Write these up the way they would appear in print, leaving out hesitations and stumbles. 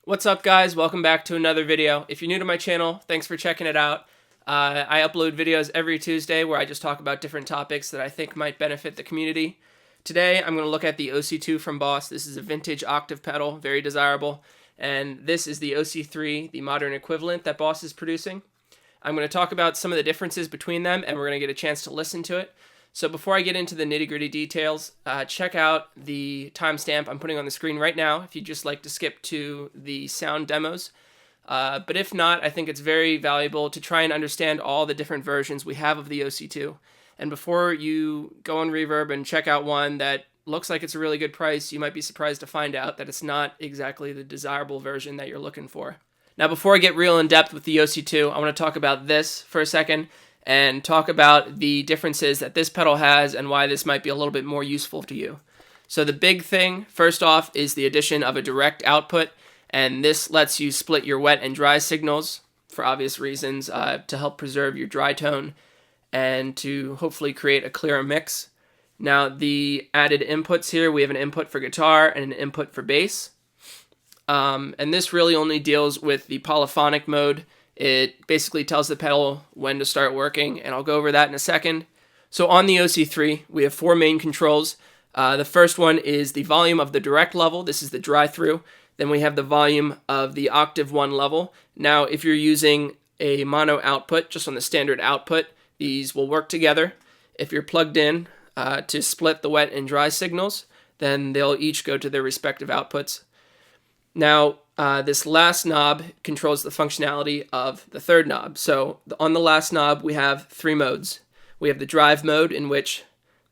What's up, guys? Welcome back to another video. If you're new to my channel, thanks for checking it out. I upload videos every Tuesday where I just talk about different topics that I think might benefit the community. Today, I'm going to look at the OC-2 from Boss. This is a vintage octave pedal, very desirable. And this is the OC-3, the modern equivalent that Boss is producing. I'm going to talk about some of the differences between them, and we're going to get a chance to listen to it. So before I get into the nitty-gritty details, check out the timestamp I'm putting on the screen right now if you'd just like to skip to the sound demos. But if not, I think it's very valuable to try and understand all the different versions we have of the OC-2. And before you go on Reverb and check out one that looks like it's a really good price, you might be surprised to find out that it's not exactly the desirable version that you're looking for. Now, before I get real in depth with the OC-2, I want to talk about this for a second and talk about the differences that this pedal has and why this might be a little bit more useful to you. So the big thing, first off, is the addition of a direct output, and this lets you split your wet and dry signals for obvious reasons to help preserve your dry tone and to hopefully create a clearer mix. Now, the added inputs here, we have an input for guitar and an input for bass. And this really only deals with the polyphonic mode. It basically tells the pedal when to start working, and I'll go over that in a second. So on the OC-3, we have four main controls. The first one is the volume of the direct level. This is the dry through. Then we have the volume of the octave 1 level. Now, if you're using a mono output, just on the standard output, these will work together. If you're plugged in to split the wet and dry signals, then they'll each go to their respective outputs. Now, this last knob controls the functionality of the third knob. So on the last knob, we have three modes. We have the drive mode, in which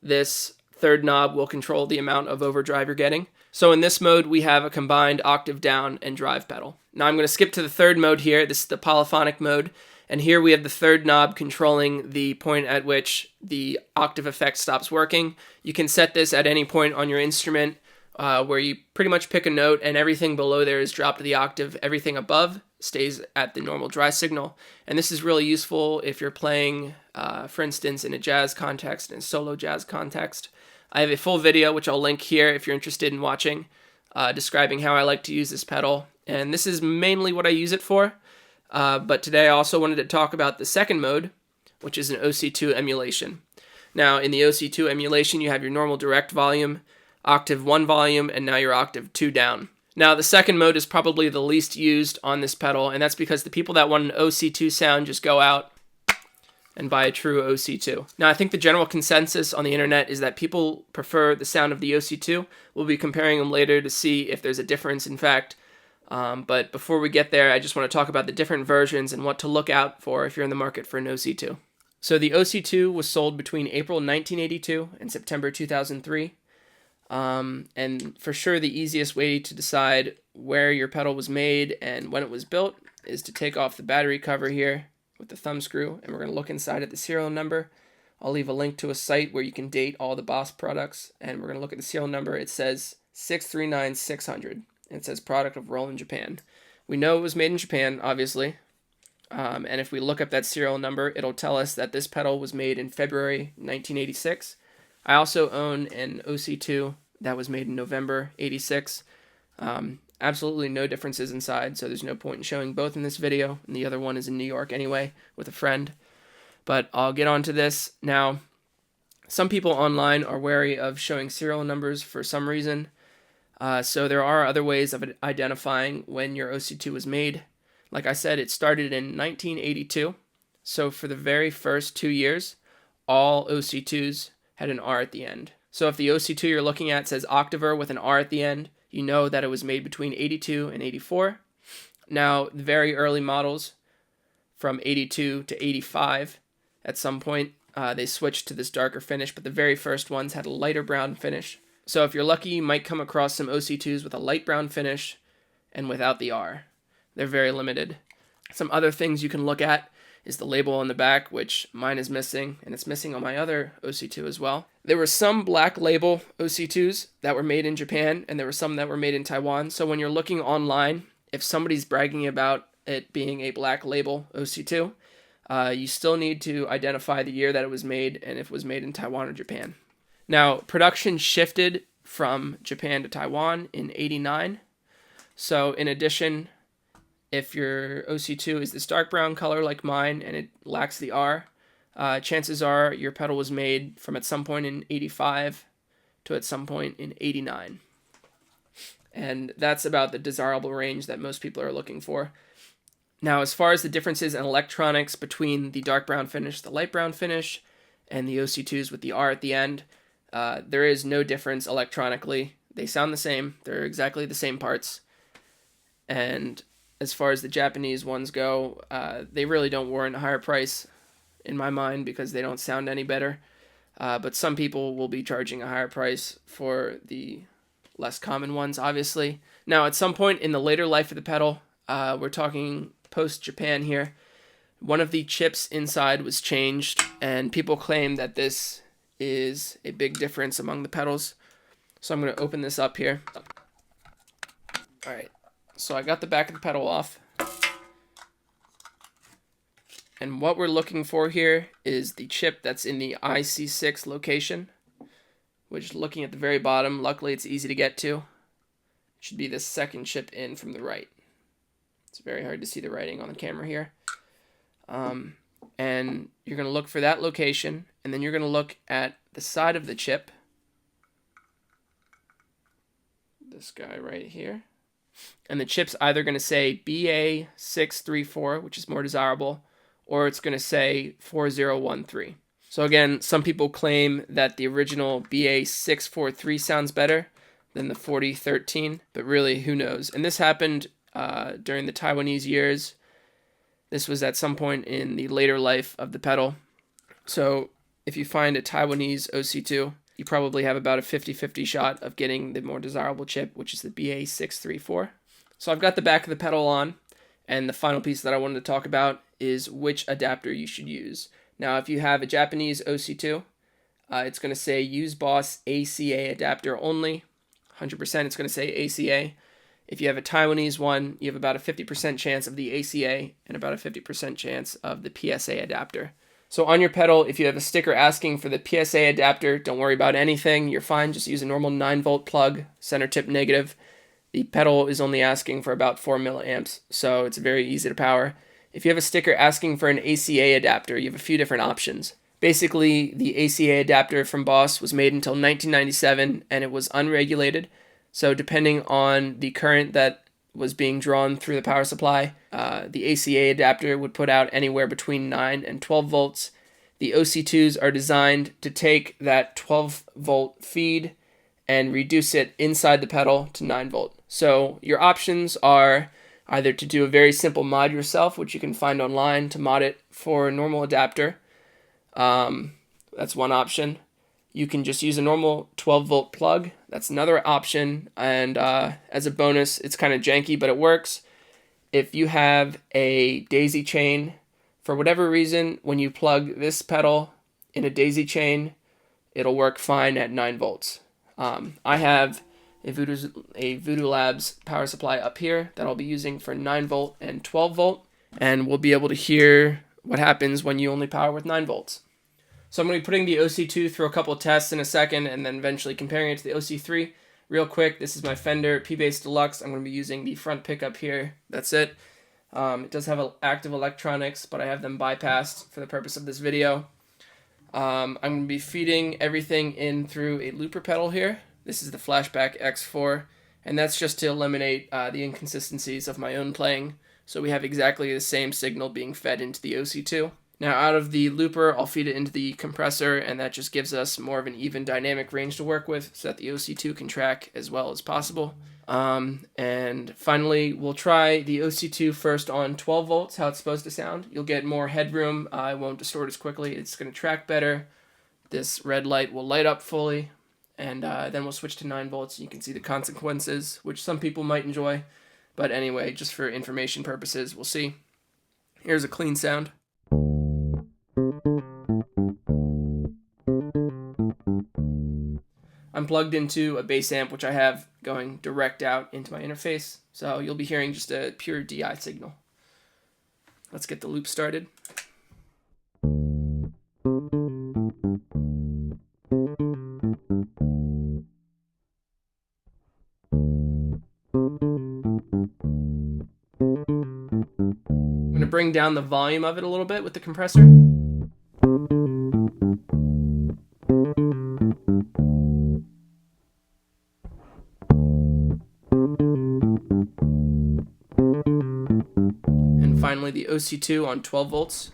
this third knob will control the amount of overdrive you're getting. So in this mode, we have a combined octave down and drive pedal. Now I'm going to skip to the third mode here. This is the polyphonic mode. And here we have the third knob controlling the point at which the octave effect stops working. You can set this at any point on your instrument, where you pretty much pick a note and everything below there is dropped to the octave. Everything above stays at the normal dry signal. And this is really useful if you're playing, for instance, in a jazz context, in a solo jazz context. I have a full video, which I'll link here if you're interested in watching, describing how I like to use this pedal. And this is mainly what I use it for. But today I also wanted to talk about the second mode, which is an OC-2 emulation. Now, in the OC-2 emulation, you have your normal direct volume, octave 1 volume, and now your octave 2 down. Now, the second mode is probably the least used on this pedal, and that's because the people that want an OC-2 sound just go out and buy a true OC-2. Now, I think the general consensus on the internet is that people prefer the sound of the OC-2. We'll be comparing them later to see if there's a difference, in fact. But before we get there, I just want to talk about the different versions and what to look out for if you're in the market for an OC-2. So the OC-2 was sold between April 1982 and September 2003. And for sure, the easiest way to decide where your pedal was made and when it was built is to take off the battery cover here with the thumb screw, and we're going to look inside at the serial number. I'll leave a link to a site where you can date all the Boss products, and we're going to look at the serial number. It says 639600, and it says product of Roland, Japan. We know it was made in Japan, obviously, and if we look up that serial number, it'll tell us that this pedal was made in February 1986. I also own an OC-2 that was made in November 86. Absolutely no differences inside, so there's no point in showing both in this video, and the other one is in New York anyway with a friend. But I'll get on to this. Now, some people online are wary of showing serial numbers for some reason, so there are other ways of identifying when your OC-2 was made. Like I said, it started in 1982, so for the very first 2 years, all OC-2s had an R at the end. So if the OC-2 you're looking at says Octaver with an R at the end, you know that it was made between 82 and 84. Now, the very early models, from 82 to 85, at some point, they switched to this darker finish, but the very first ones had a lighter brown finish. So if you're lucky, you might come across some OC-2s with a light brown finish and without the R. They're very limited. Some other things you can look at is the label on the back, which mine is missing, and it's missing on my other OC-2 as well. There were some black label OC-2s that were made in Japan, and there were some that were made in Taiwan. So when you're looking online, if somebody's bragging about it being a black label OC-2, you still need to identify the year that it was made and if it was made in Taiwan or Japan. Now, production shifted from Japan to Taiwan in '89. So in addition, if your OC-2 is this dark brown color like mine and it lacks the R, chances are your pedal was made from at some point in 85 to at some point in 89. And that's about the desirable range that most people are looking for. Now, as far as the differences in electronics between the dark brown finish, the light brown finish, and the OC-2s with the R at the end, there is no difference electronically. They sound the same. They're exactly the same parts. And as far as the Japanese ones go, they really don't warrant a higher price in my mind because they don't sound any better. But some people will be charging a higher price for the less common ones, obviously. Now, at some point in the later life of the pedal, we're talking post-Japan here, one of the chips inside was changed, and people claim that this is a big difference among the pedals. So I'm going to open this up here. Alright, so I got the back of the pedal off. And what we're looking for here is the chip that's in the IC6 location, which, looking at the very bottom, luckily it's easy to get to. It should be the second chip in from the right. It's very hard to see the writing on the camera here. And you're going to look for that location, and then you're going to look at the side of the chip. This guy right here. And the chip's either going to say BA634, which is more desirable, or it's going to say 4013. So again, some people claim that the original BA643 sounds better than the 4013, but really, who knows? And this happened during the Taiwanese years. This was at some point in the later life of the pedal. So if you find a Taiwanese OC-2, you probably have about a 50-50 shot of getting the more desirable chip, which is the BA634. So I've got the back of the pedal on, and the final piece that I wanted to talk about is which adapter you should use. Now, if you have a Japanese OC-2, it's going to say use Boss ACA adapter only. 100% it's going to say ACA. If you have a Taiwanese one, you have about a 50% chance of the ACA and about a 50% chance of the PSA adapter. So on your pedal, if you have a sticker asking for the PSA adapter, don't worry about anything. You're fine. Just use a normal 9-volt plug, center tip negative. The pedal is only asking for about 4 milliamps, so it's very easy to power. If you have a sticker asking for an ACA adapter, you have a few different options. Basically, the ACA adapter from Boss was made until 1997, and it was unregulated. So depending on the current that was being drawn through the power supply, the ACA adapter would put out anywhere between 9 and 12 volts. The OC-2s are designed to take that 12-volt feed and reduce it inside the pedal to 9 volt. So your options are either to do a very simple mod yourself, which you can find online to mod it for a normal adapter. That's one option. You can just use a normal 12-volt plug. That's another option. And as a bonus, it's kind of janky, but it works. If you have a daisy chain, for whatever reason, when you plug this pedal in a daisy chain, it'll work fine at 9 volts. I have a Voodoo Labs power supply up here that I'll be using for 9 volt and 12 volt. And we'll be able to hear what happens when you only power with 9 volts. So I'm going to be putting the OC-2 through a couple of tests in a second and then eventually comparing it to the OC-3. Real quick, this is my Fender P-Bass Deluxe. I'm going to be using the front pickup here. That's it. It does have active electronics, but I have them bypassed for the purpose of this video. I'm going to be feeding everything in through a looper pedal here. This is the Flashback X4, and that's just to eliminate the inconsistencies of my own playing. So we have exactly the same signal being fed into the OC-2. Now out of the looper, I'll feed it into the compressor, and that just gives us more of an even dynamic range to work with so that the OC-2 can track as well as possible. And finally, we'll try the OC-2 first on 12 volts, how it's supposed to sound. You'll get more headroom. It won't distort as quickly. It's going to track better. This red light will light up fully, and then we'll switch to 9 volts. You can see the consequences, which some people might enjoy. But anyway, just for information purposes, we'll see. Here's a clean sound. I'm plugged into a bass amp, which I have going direct out into my interface, so you'll be hearing just a pure DI signal. Let's get the loop started. bring down the volume of it a little bit with the compressor. And finally the OC-2 on 12 volts.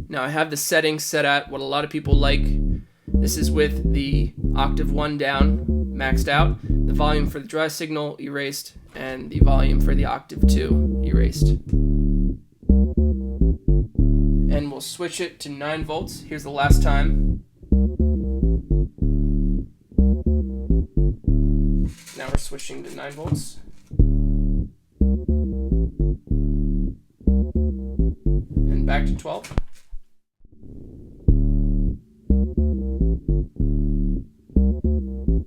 Now I have the settings set at what a lot of people like. This is with the octave 1 down, maxed out, the volume for the dry signal erased, and the volume for the octave 2 erased. And we'll switch it to 9 volts. Here's the last time. Now we're switching to 9 volts. And back to 12.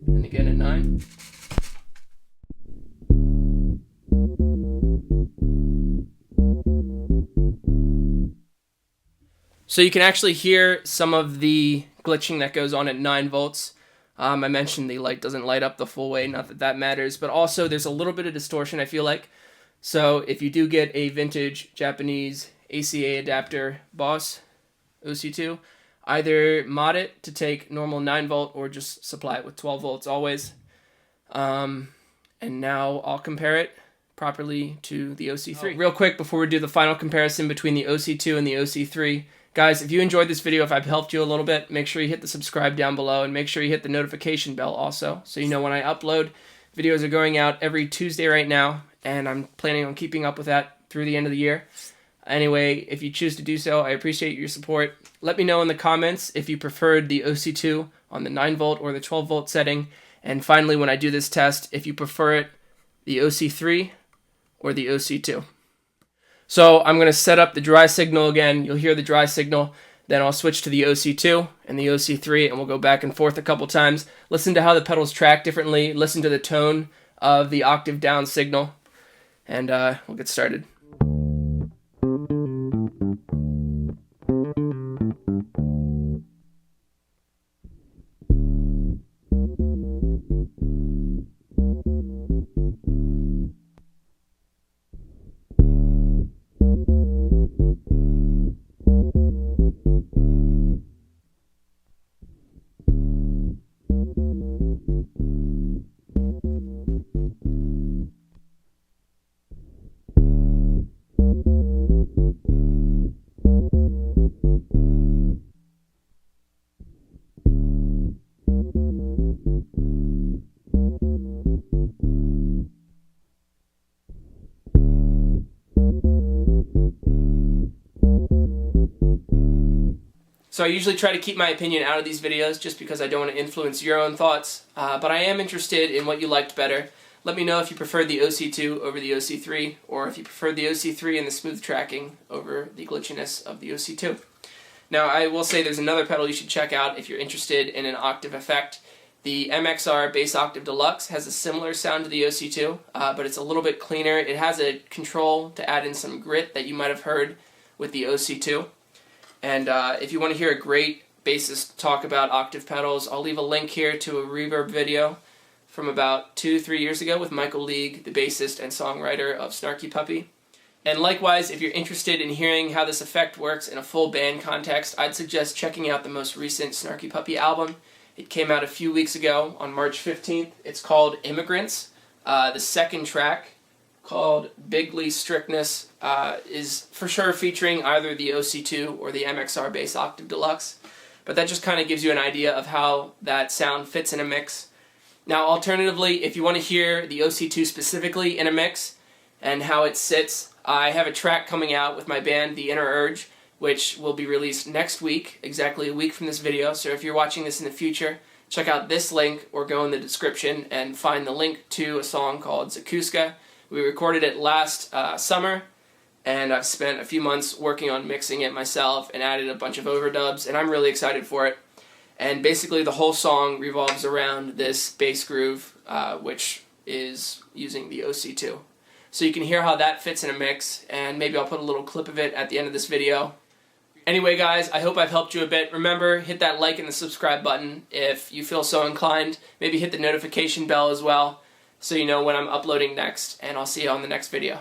And again at 9. So you can actually hear some of the glitching that goes on at 9 volts. I mentioned the light doesn't light up the full way, not that that matters, but also there's a little bit of distortion, I feel like. So if you do get a vintage Japanese ACA adapter Boss OC-2, either mod it to take normal 9 volt or just supply it with 12 volts always. And now I'll compare it properly to the OC-3. Real quick before we do the final comparison between the OC-2 and the OC-3, guys, if you enjoyed this video, if I've helped you a little bit, make sure you hit the subscribe down below and make sure you hit the notification bell also, so you know when I upload. Videos are going out every Tuesday right now, and I'm planning on keeping up with that through the end of the year. Anyway, if you choose to do so, I appreciate your support. Let me know in the comments if you preferred the OC-2 on the 9 volt or the 12 volt setting. And finally, when I do this test, if you prefer it, the OC-3 or the OC-2. So I'm going to set up the dry signal again. You'll hear the dry signal. Then I'll switch to the OC-2 and the OC-3, and we'll go back and forth a couple times. Listen to how the pedals track differently. Listen to the tone of the octave down signal. And we'll get started. So I usually try to keep my opinion out of these videos just because I don't want to influence your own thoughts, but I am interested in what you liked better. Let me know if you preferred the OC-2 over the OC-3, or if you preferred the OC-3 and the smooth tracking over the glitchiness of the OC-2. Now I will say there's another pedal you should check out if you're interested in an octave effect. The MXR Bass Octave Deluxe has a similar sound to the OC-2, but it's a little bit cleaner. It has a control to add in some grit that you might have heard with the OC-2. And if you want to hear a great bassist talk about octave pedals, I'll leave a link here to a reverb video from about 2-3 years ago with Michael League, the bassist and songwriter of Snarky Puppy. And likewise, if you're interested in hearing how this effect works in a full band context, I'd suggest checking out the most recent Snarky Puppy album. It came out a few weeks ago on March 15th. It's called Immigrants. The second track, called Bigly Strictness, is for sure featuring either the OC-2 or the MXR Bass Octave Deluxe. But that just kind of gives you an idea of how that sound fits in a mix. Now, alternatively, if you want to hear the OC-2 specifically in a mix and how it sits, I have a track coming out with my band, The Inner Urge, which will be released next week, exactly a week from this video. So if you're watching this in the future, check out this link or go in the description and find the link to a song called Zakuska. We recorded it last summer, and I've spent a few months working on mixing it myself and added a bunch of overdubs, and I'm really excited for it. And basically the whole song revolves around this bass groove, which is using the OC-2. So you can hear how that fits in a mix, and maybe I'll put a little clip of it at the end of this video. Anyway guys, I hope I've helped you a bit. Remember, hit that like and the subscribe button if you feel so inclined. Maybe hit the notification bell as well. so you know when I'm uploading next, and I'll see you on the next video.